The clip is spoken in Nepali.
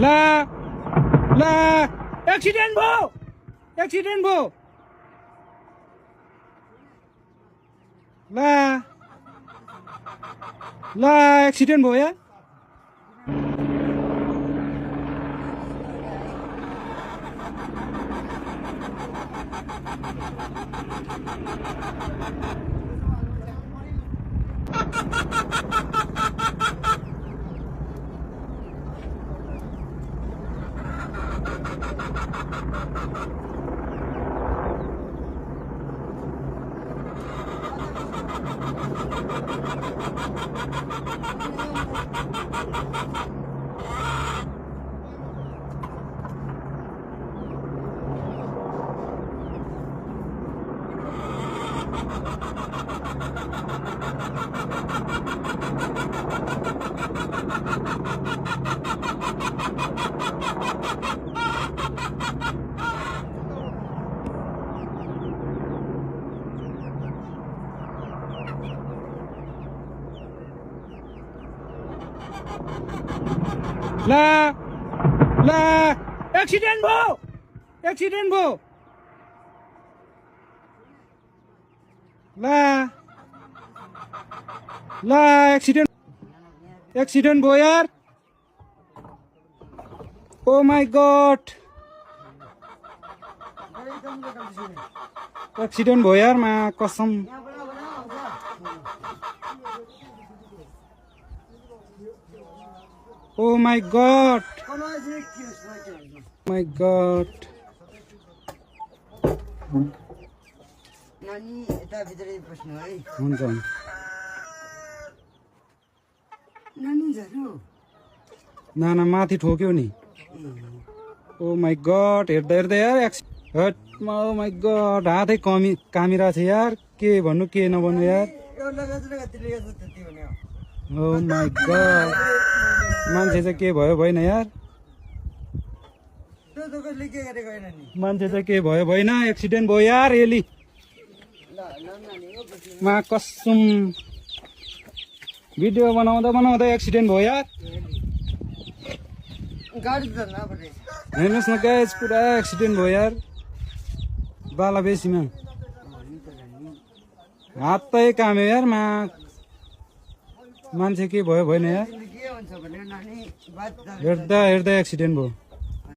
ला ला एक्सिडेन्ट भयो ला ला एक्सिडेन्ट भयो यार ला ला एक्सिडेन्ट भयो ला ला एक्सिडेन्ट भयो यार ओ माय गॉड एक्सिडेन्ट भयो यार मा कसम Oh my god! My god! नानी यता भित्रै बस्नु है हुन्छ नानी झर्नु नाना माथि ठोक्यो नि ओ माय गॉड हेर्दा यार ओ माय गॉड हातै कामिरा छ यार के भन्नु के नभन्नु यार ओ माय गॉड मान्छे चाहिँ के भयो भएन यार मान्छे चाहिँ के भयो भएन एक्सिडेन्ट भयो यार एली मा कसम भिडियो बनाउँदा एक्सिडेन्ट भयो यार हेर्नुहोस् न गाइस पुरा एक्सिडेन्ट भयो यार बाला बेसीमा हातै काम्यो यार मान्छे के भयो भएन यार हेर्दा एक्सिडेन्ट भयो